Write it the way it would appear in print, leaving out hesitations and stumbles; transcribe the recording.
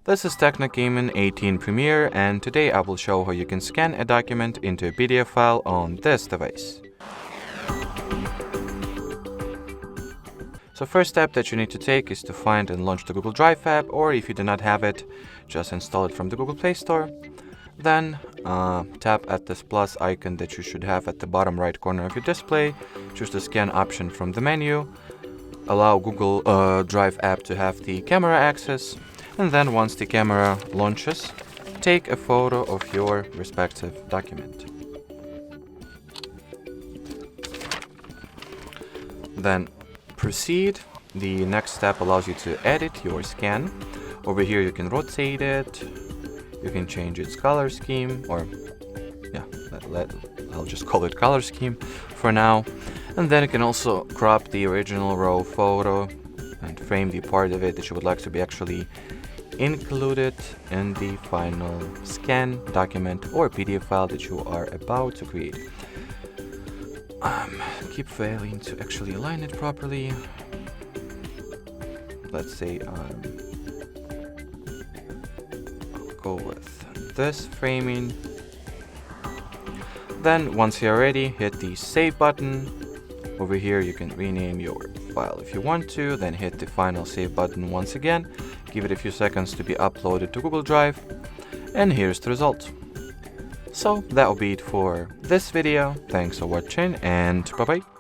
This is Tecno Camon 18 Premiere, and today I will show how you can scan a document into a PDF file on this device. So first step that you need to take is to find and launch the Google Drive app, or if you do not have it, just install it from the Google Play Store. Then tap at this plus icon that you should have at the bottom right corner of your display, choose the scan option from the menu, allow Google Drive app to have the camera access, and then once the camera launches, take a photo of your respective document. Then proceed. The next step allows you to edit your scan. Over here you can rotate it, you can change its color scheme, or I'll just call it color scheme for now. And then you can also crop the original raw photo and frame the part of it that you would like to be actually included in the final scan document or PDF file that you are about to create. Keep failing to actually align it properly. Let's say I'll go with this framing. Then once you're ready, hit the save button. Over here you can rename your file if you want to, then hit the final save button once again. Give it a few seconds to be uploaded to Google Drive, and here's the result. So that will be it for this video. Thanks for watching, and bye bye.